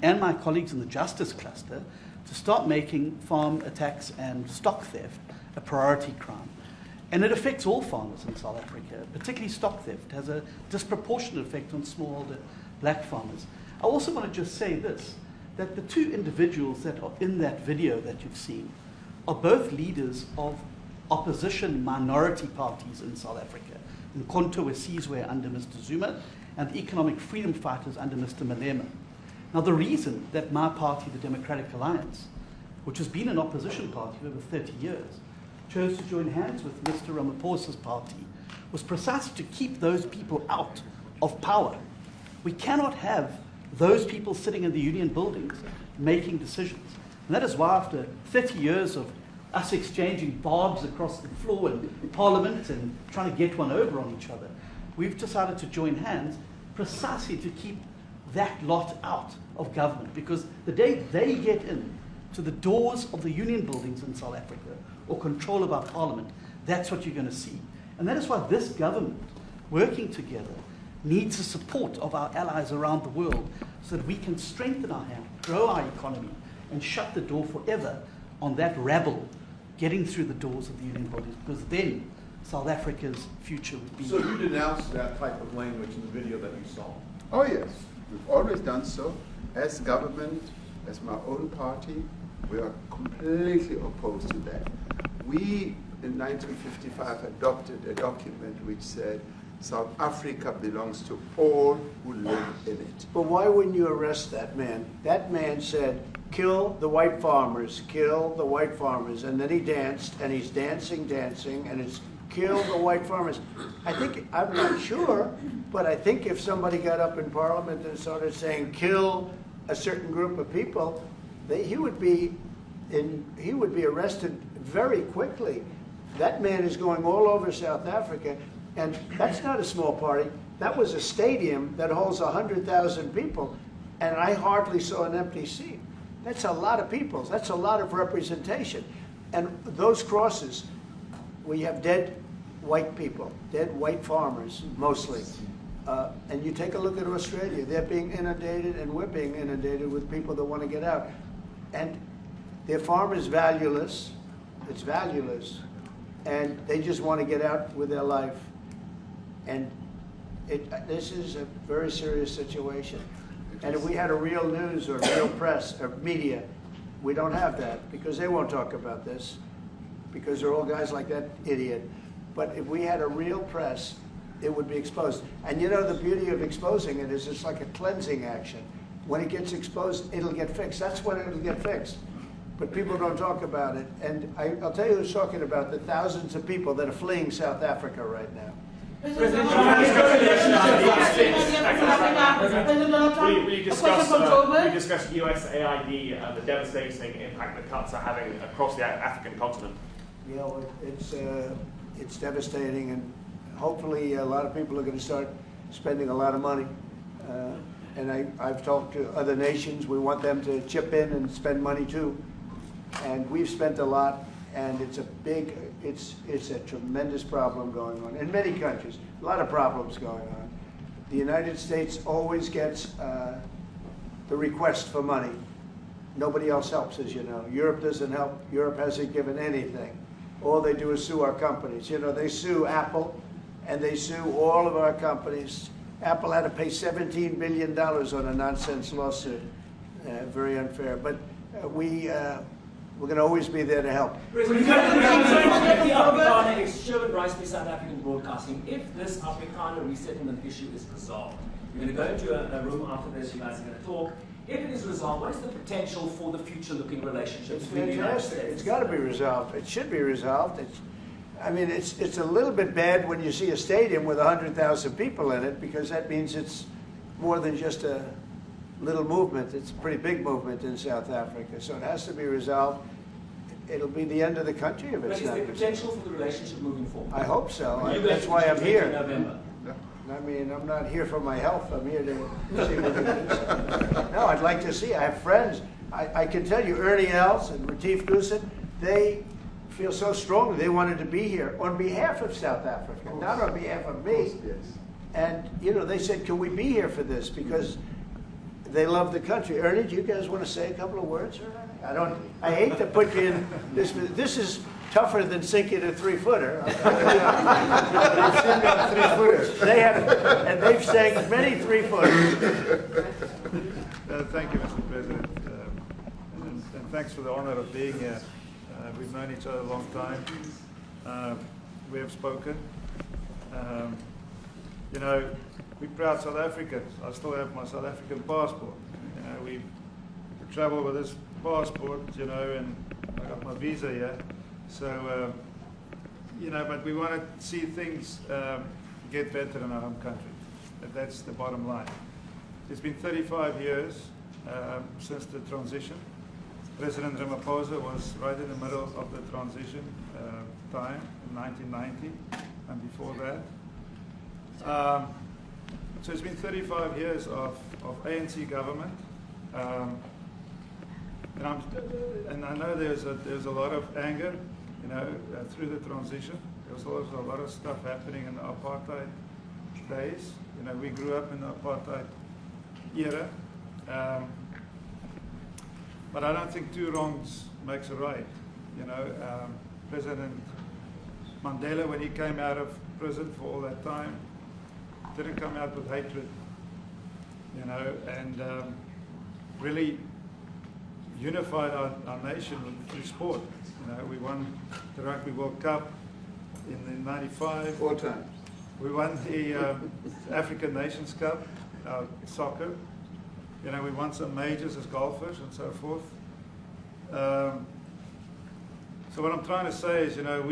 and my colleagues in the justice cluster to start making farm attacks and stock theft a priority crime. And it affects all farmers in South Africa, particularly stock theft. It has a disproportionate effect on smallholder black farmers. I also want to just say this, that the two individuals that are in that video that you've seen are both leaders of opposition minority parties in South Africa. Nkonto Wesizwe under Mr. Zuma, and the economic freedom fighters under Mr. Malema. Now, the reason that my party, the Democratic Alliance, which has been an opposition party for over 30 years, chose to join hands with Mr. Ramaphosa's party was precisely to keep those people out of power. We cannot have those people sitting in the union buildings making decisions. And that is why after 30 years of us exchanging barbs across the floor in Parliament and trying to get one over on each other, we've decided to join hands precisely to keep that lot out of government. Because the day they get in to the doors of the union buildings in South Africa or control of our Parliament, that's what you're going to see. And that is why this government, working together, needs the support of our allies around the world so that we can strengthen our hand, grow our economy, and shut the door forever on that rabble getting through the doors of the union bodies, because then South Africa's future would be... So you denounced that type of language in the video that you saw? Oh yes, we've always done so. As government, as my own party, we are completely opposed to that. We, in 1955, adopted a document which said South Africa belongs to all who live in it. But why wouldn't you arrest that man? That man said, kill the white farmers, kill the white farmers. And then he danced, and he's dancing, and it's kill the white farmers. I think, I'm not sure, but I think if somebody got up in Parliament and started saying kill a certain group of people, he would be arrested very quickly. That man is going all over South Africa, and that's not a small party. That was a stadium that holds 100,000 people, and I hardly saw an empty seat. That's a lot of people. That's a lot of representation. And those crosses, we have dead white people, dead white farmers, mostly. And you take a look at Australia, they're being inundated, and we're being inundated with people that want to get out. And Their farm is valueless. It's valueless. And they just want to get out with their life. And this is a very serious situation. And if we had a real news or real press or media, we don't have that because they won't talk about this because they're all guys like that idiot. But if we had a real press, it would be exposed. And you know, the beauty of exposing it is it's like a cleansing action. When it gets exposed, it'll get fixed. That's when it'll get fixed. But people don't talk about it. And I'll tell you who's talking about the thousands of people that are fleeing South Africa right now. President Donald Trump, we discussed USAID and the devastating impact the cuts are having across the African continent. You know, it's devastating, and hopefully a lot of people are going to start spending a lot of money. And I've talked to other nations. We want them to chip in and spend money too. And we've spent a lot, and it's a tremendous problem going on in many countries. A lot of problems going on. The United States always gets the request for money. Nobody else helps, as you know. Europe doesn't help. Europe hasn't given anything. All they do is sue our companies. You know, they sue Apple, and they sue all of our companies. Apple had to pay $17 billion on a nonsense lawsuit. Very unfair. But we're going to always be there to help. Afrikaner extravagant rise by South African broadcasting. If this Afrikaner resettlement issue is resolved, we're going to go into a room after this, you guys are going to talk. If it is resolved, what is the potential for the future-looking relationships between the United States? It's got to be resolved. It should be resolved. I mean, it's a little bit bad when you see a stadium with 100,000 people in it, because that means it's more than just a little movement. It's a pretty big movement in South Africa, so it has to be resolved. It'll be the end of the country if it's not. But is there potential for the relationship moving forward? I hope so. That's why I'm here. I mean, I'm not here for my health. I'm here to see what it is. No, I'd like to see. I have friends. I can tell you, Ernie Els and Retief Goosen, they feel so strongly they wanted to be here on behalf of South Africa, not on behalf of me. And, you know, they said, can we be here for this? Because they love the country. Ernie, do you guys want to say a couple of words? I hate to put you in this. This is tougher than sinking a 3-footer. They have, and they've sank many 3-footers. Thank you, Mr. President, and thanks for the honor of being here. We've known each other a long time. We have spoken. You know, we're proud South Africans. I still have my South African passport. You know, we travel with this passport, you know, and I got my visa here. So, you know, but we want to see things get better in our home country. That's the bottom line. It's been 35 years since the transition. President Ramaphosa was right in the middle of the transition time in 1990 and before that. So it's been 35 years of ANC government. And I know there's a lot of anger, you know, through the transition. There was also a lot of stuff happening in the apartheid days. You know, we grew up in the apartheid era. But I don't think two wrongs makes a right. You know, President Mandela, when he came out of prison for all that time, didn't come out with hatred, you know, and really unified our nation through sport. You know, we won the Rugby World Cup in '95. 4 times. We won the African Nations Cup, soccer. You know, we won some majors as golfers and so forth. So what I'm trying to say is, you know,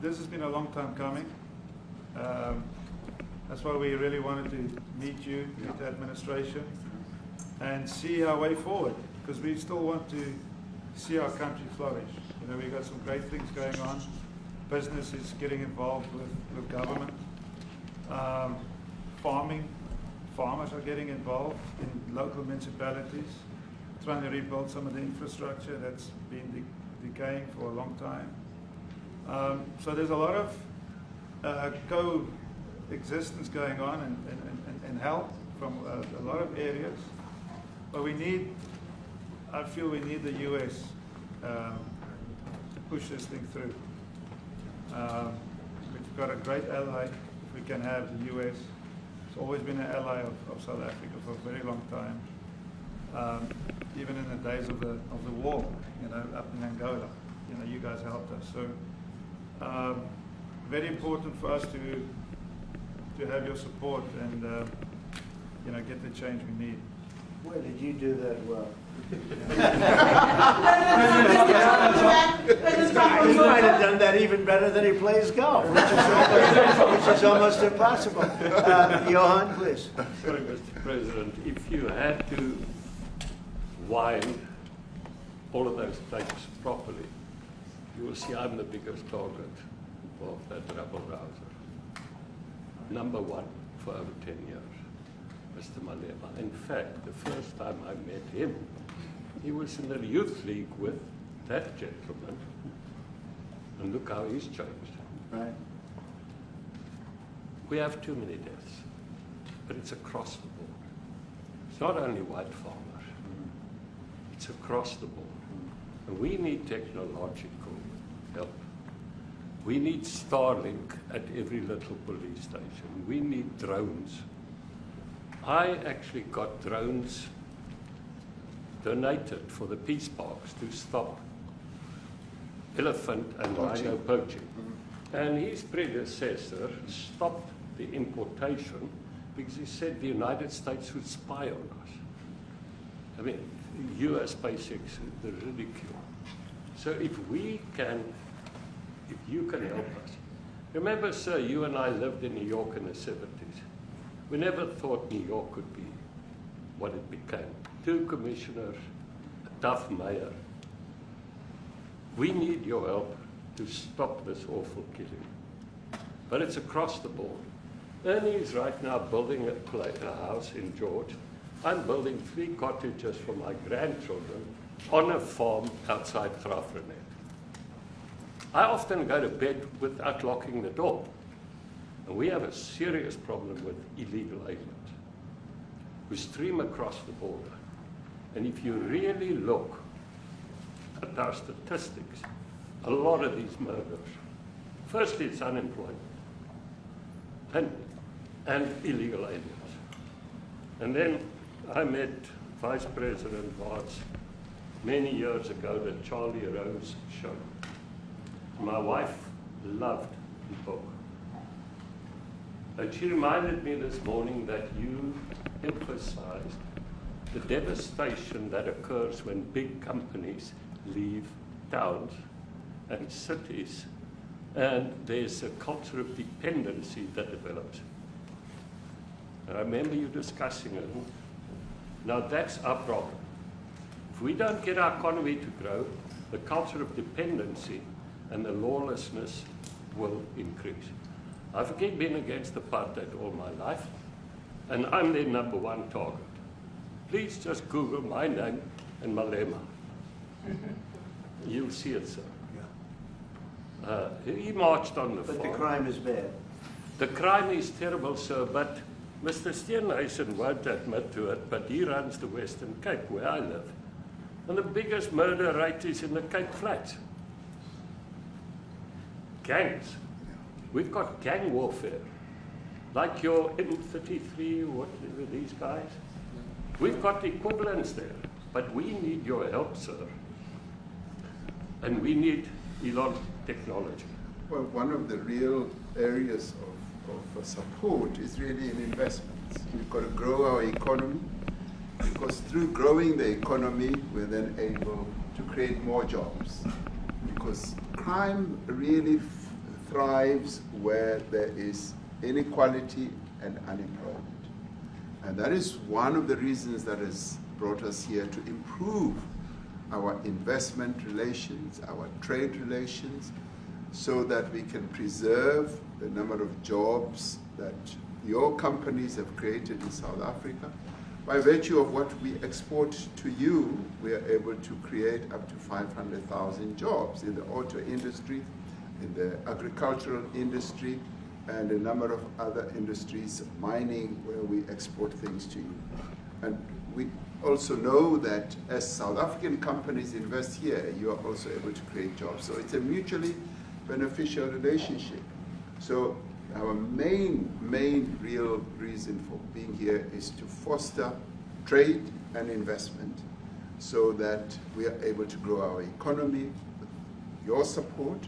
this has been a long time coming. That's why we really wanted to meet you, meet the administration, and see our way forward, because we still want to see our country flourish. You know, we've got some great things going on. Business is getting involved with government. Farmers are getting involved in local municipalities, trying to rebuild some of the infrastructure that's been decaying for a long time. So there's a lot of coexistence going on and help from a lot of areas. But I feel we need the U.S. push this thing through. We've got a great ally. If we can have the US. It's always been an ally of South Africa for a very long time. Even in the days of the war, you know, up in Angola, you know, you guys helped us. So very important for us to have your support and you know, get the change we need. Where did you do that well? He might have done that even better than he plays golf, which is almost impossible. Johan, please. Sorry, Mr. President, if you had to wind all of those tapes properly, you will see I'm the biggest target of that rabble-rouser. Number one for over 10 years, Mr. Malema. In fact, the first time I met him, he was in the youth league with that gentleman, and look how he's changed. Right. We have too many deaths, but it's across the board. It's not only white farmers, it's across the board. And we need technological help. We need Starlink at every little police station. We need drones. I actually got drones donated for the peace parks to stop elephant and rhino poaching. And his predecessor stopped the importation because he said the United States would spy on us. I mean, US SpaceX, the ridicule. So if you can help us. Remember, sir, you and I lived in New York in the 70s. We never thought New York could be what it became. 2 commissioners, a tough mayor. We need your help to stop this awful killing. But it's across the board. Ernie is right now building a house in George. I'm building 3 cottages for my grandchildren on a farm outside Trump-Ramaphosa. I often go to bed without locking the door. And we have a serious problem with illegal aliens who stream across the border. And if you really look at our statistics, a lot of these murders, firstly, it's unemployment and illegal aliens. And then I met Vice President Bartz many years ago, the Charlie Rose show. My wife loved the book. And she reminded me this morning that you emphasized the devastation that occurs when big companies leave towns and cities, and there's a culture of dependency that develops. And I remember you discussing it. Now that's our problem. If we don't get our economy to grow, the culture of dependency and the lawlessness will increase. I've again been against apartheid all my life, and I'm their #1 target. Please just Google my name and Malema. You'll see it, sir. He marched on the farm. But the crime is bad. The crime is terrible, sir, but Mr. Steenhuisen won't admit to it, but he runs the Western Cape, where I live. And the biggest murder rate is in the Cape Flats. Gangs. We've got gang warfare, like your M33, whatever these guys. We've got equivalents there, but we need your help, sir. And we need Elon technology. Well, one of the real areas of support is really in investments. We've got to grow our economy, because through growing the economy, we're then able to create more jobs. Because crime really thrives where there is inequality and unemployment. And that is one of the reasons that has brought us here, to improve our investment relations, our trade relations, so that we can preserve the number of jobs that your companies have created in South Africa. By virtue of what we export to you, we are able to create up to 500,000 jobs in the auto industry, in the agricultural industry, and a number of other industries, mining, where we export things to you. And we also know that as South African companies invest here, you are also able to create jobs. So it's a mutually beneficial relationship. So our main real reason for being here is to foster trade and investment so that we are able to grow our economy with your support,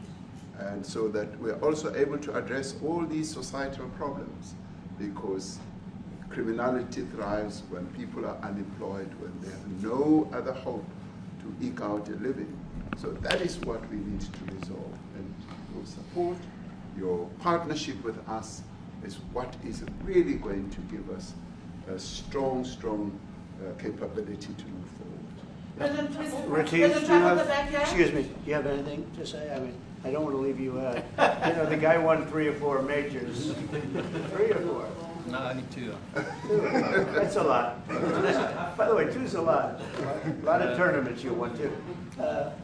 and so that we are also able to address all these societal problems, because criminality thrives when people are unemployed, when they have no other hope to eke out a living. So that is what we need to resolve, and your support, your partnership with us is what is really going to give us a strong capability to move forward. Retief, President Trump at the back, yeah? excuse me, do you have anything to say? I mean, I don't want to leave you out. You know, the guy won 3 or 4 majors. 3 or 4? No, only 2. 2. That's a lot. By the way, 2's a lot. A lot of tournaments you won too.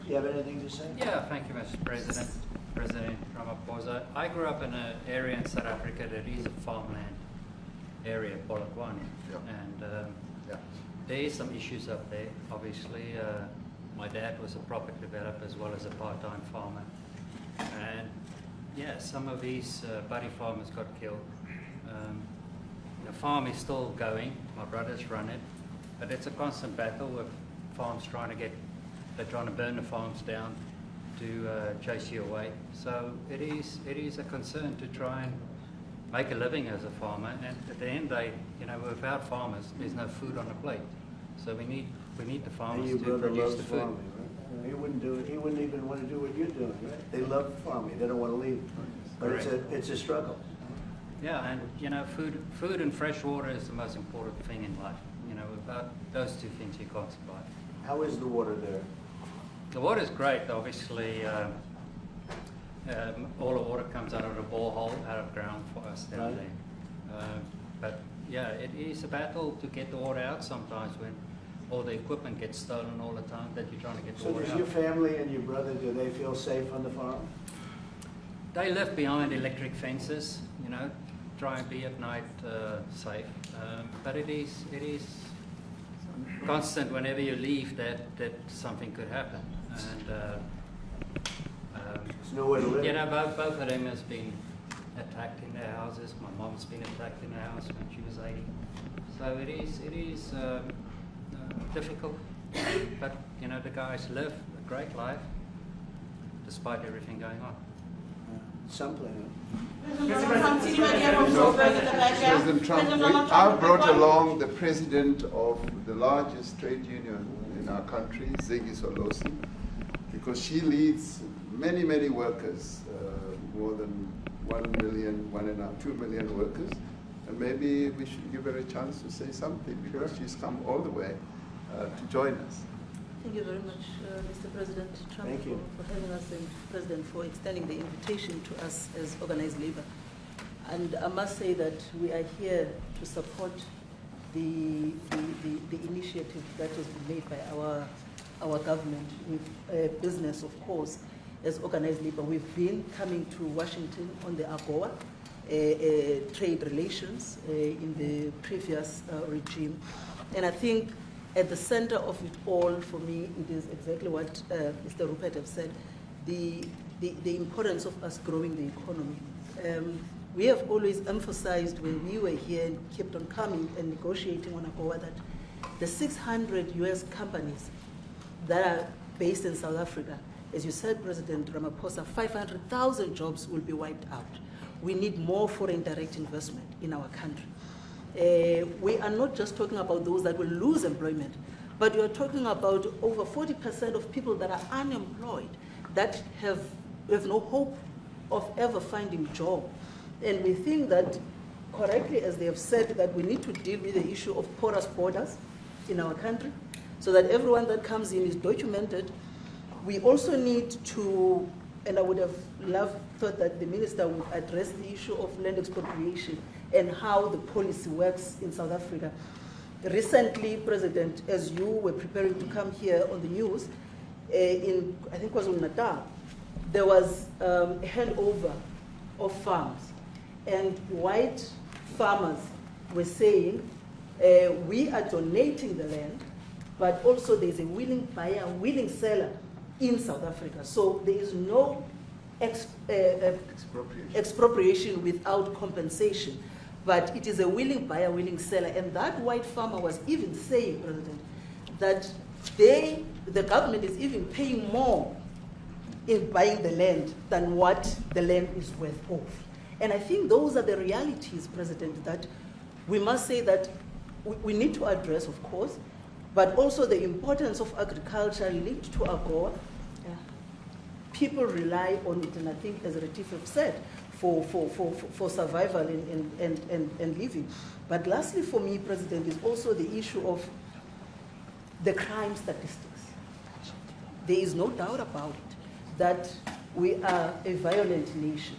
You have anything to say? Yeah, thank you, Mr. President. President Ramaphosa. I grew up in an area in South Africa that is a farmland area, Polokwane. And there is some issues up there. Obviously, my dad was a property developer as well as a part-time farmer. And yeah, some of these buddy farmers got killed. The farm is still going. My brothers run it. But it's a constant battle with farms they're trying to burn the farms down to chase you away. So it is a concern to try and make a living as a farmer. And at the end of the day, you know, without farmers, there's no food on the plate. So we need the farmers to produce the food. Farming, right? He wouldn't do it. He wouldn't even want to do what you're doing, right? They love farming. They don't want to leave. But it's a struggle. Yeah, and you know, food and fresh water is the most important thing in life. You know, without those 2 things, you can't survive. How is the water there? The water's great. Obviously, all the water comes out of the borehole, out of ground for us down there. But yeah, it is a battle to get the water out sometimes when all the equipment gets stolen all the time that you're trying to get the water out. So does your family and your brother, do they feel safe on the farm? They live behind electric fences, you know, try and be at night safe. But it is constant whenever you leave that something could happen. And there's nowhere to live. You know, both of them has been attacked in their houses. My mom's been attacked in her house when she was 80. So it is difficult. But you know, the guys live a great life despite everything going on. Something. President Trump, I brought along the president of the largest trade union in our country, Ziggy Solosi, because she leads many workers, more than 1 million, 2 million workers, and maybe we should give her a chance to say something, because she's come all the way to join us. Thank you very much, Mr. President Trump, for having us, and President, for extending the invitation to us as organized labor. And I must say that we are here to support the initiative that has been made by our government with business, of course, as organized labor. We've been coming to Washington on the AGOA trade relations in the previous regime. And I think at the center of it all, for me, it is exactly what Mr. Rupert has said, the importance of us growing the economy. We have always emphasized when we were here and kept on coming and negotiating on AGOA that the 600 US companies that are based in South Africa, as you said, President Ramaphosa, 500,000 jobs will be wiped out. We need more foreign direct investment in our country. We are not just talking about those that will lose employment, but we are talking about over 40% of people that are unemployed, that have no hope of ever finding a job. And we think that, correctly, as they have said, that we need to deal with the issue of porous borders in our country, so that everyone that comes in is documented. We also need to, and I would have thought that the minister would address the issue of land expropriation and how the policy works in South Africa. Recently, President, as you were preparing to come here on the news, in, I think it was in Natal, there was a handover of farms. And white farmers were saying We are donating the land, but also there's a willing buyer, willing seller in South Africa. So there is no expropriation without compensation. But it is a willing buyer, willing seller. And that white farmer was even saying, President, that the government is even paying more in buying the land than what the land is worth of. And I think those are the realities, President, that we must say that we need to address, of course, but also the importance of agriculture linked to AGOA. People rely on it, and I think, as Retief have said, for survival and living. But lastly for me, President, is also the issue of the crime statistics. There is no doubt about it that we are a violent nation,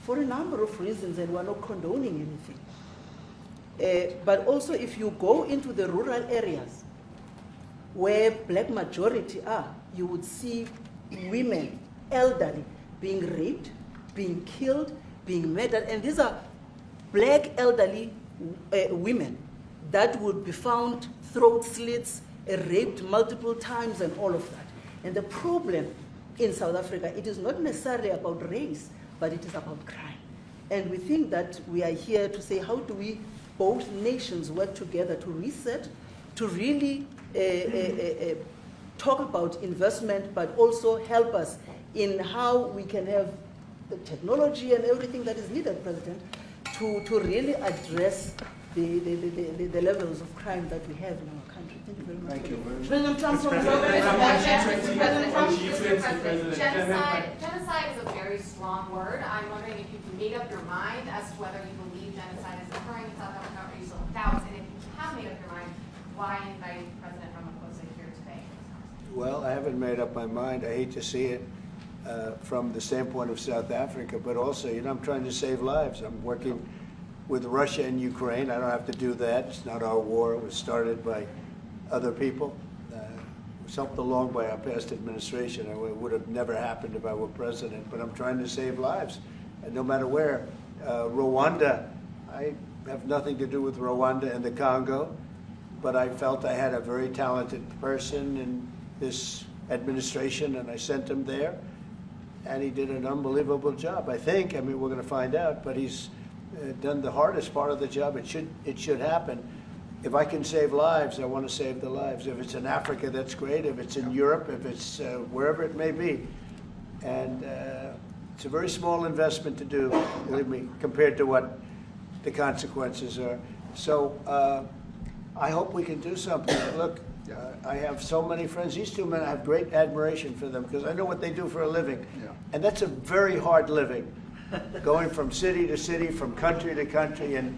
for a number of reasons, and we're not condoning anything. But also if you go into the rural areas where black majority are, you would see women, elderly, being raped, being killed, being murdered, and these are black elderly women that would be found throat slits, raped multiple times, and all of that. And the problem in South Africa, it is not necessarily about race, but it is about crime. And we think that we are here to say, how do we, both nations, work together to reset, to really talk about investment, but also help us in how we can have the technology and everything that is needed, President, to really address the levels of crime that we have in our country. Thank you very much. Thank you very much. President Trump, genocide is a very strong word. I'm wondering if you've made up your mind as to whether you believe genocide is occurring in South Africa, or you still have doubts, and if you have made up your mind, why invite President Ramaphosa here today? Well, I haven't made up my mind. I hate to see it from the standpoint of South Africa, but also, I'm trying to save lives. I'm working with Russia and Ukraine. I don't have to do that. It's not our war. It was started by other people. It was helped along by our past administration. It would have never happened if I were president, but I'm trying to save lives. And no matter where. Rwanda, I have nothing to do with Rwanda and the Congo, but I felt I had a very talented person in this administration, and I sent him there, and he did an unbelievable job, I think. I mean, we're going to find out, but he's done the hardest part of the job. It should happen. If I can save lives, I want to save the lives. If it's in Africa, that's great. If it's in Europe, if it's wherever it may be. And it's a very small investment to do, believe me, compared to what the consequences are. So I hope we can do something. Look, I have so many friends. These two men, I have great admiration for them because I know what they do for a living. Yeah. And that's a very hard living. Going from city to city, from country to country, and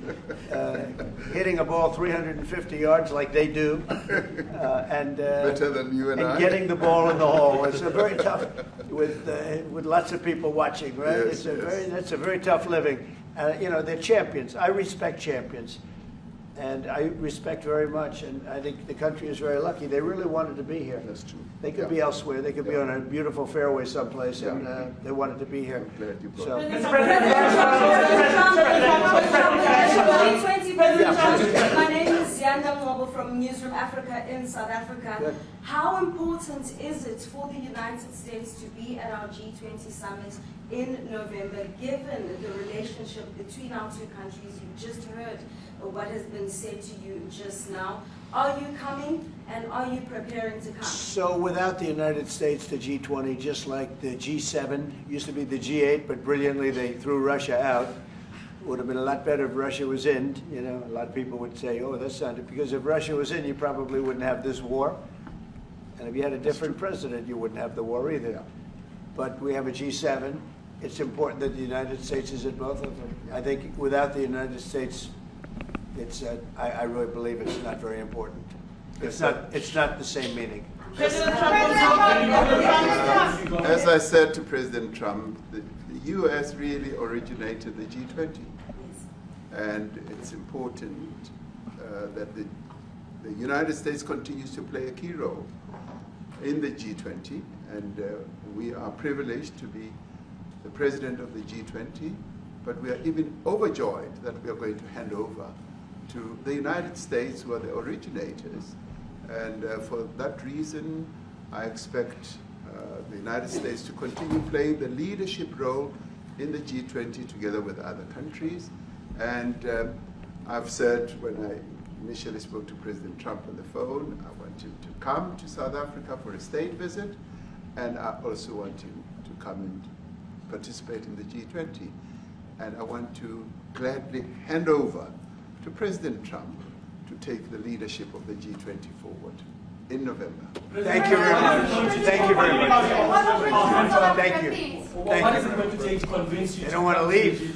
hitting a ball 350 yards like they do, and better than you and I. Getting the ball in the hole. It's a very tough, with lots of people watching, right? Yes, That's a very tough living. They're champions. I respect champions, and I respect very much. And I think the country is very lucky. They really wanted to be here. That's true. They could be elsewhere. They could be on a beautiful fairway someplace, and they wanted to be here. So. My name is Yanda Ngobo from Newsroom Africa in South Africa. Good. How important is it for the United States to be at our G20 summit in November, given the relationship between our two countries? You just heard what has been said to you just now. Are you coming, and are you preparing to come? So without the United States, the G20, just like the G7, used to be the G8, but brilliantly they threw Russia out. Would have been a lot better if Russia was in. A lot of people would say, oh, that's not it. Because if Russia was in, you probably wouldn't have this war. And if you had a different president, you wouldn't have the war either. But we have a G7. It's important that the United States is at both of them. I think without the United States, I really believe it's not very important. It's not the same meaning. As I said to President Trump, the U.S. really originated the G20. And it's important that the United States continues to play a key role in the G20. And we are privileged to be the president of the G20. But we are even overjoyed that we are going to hand over to the United States, who are the originators. And for that reason, I expect the United States to continue playing the leadership role in the G20 together with other countries. And I've said when I initially spoke to President Trump on the phone, I want him to come to South Africa for a state visit, and I also want him to come and participate in the G20. And I want to gladly hand over to President Trump to take the leadership of the G20 forward in November. Thank you very much. Thank you very much. Thank you. What is it going to take to convince you? They don't want to leave.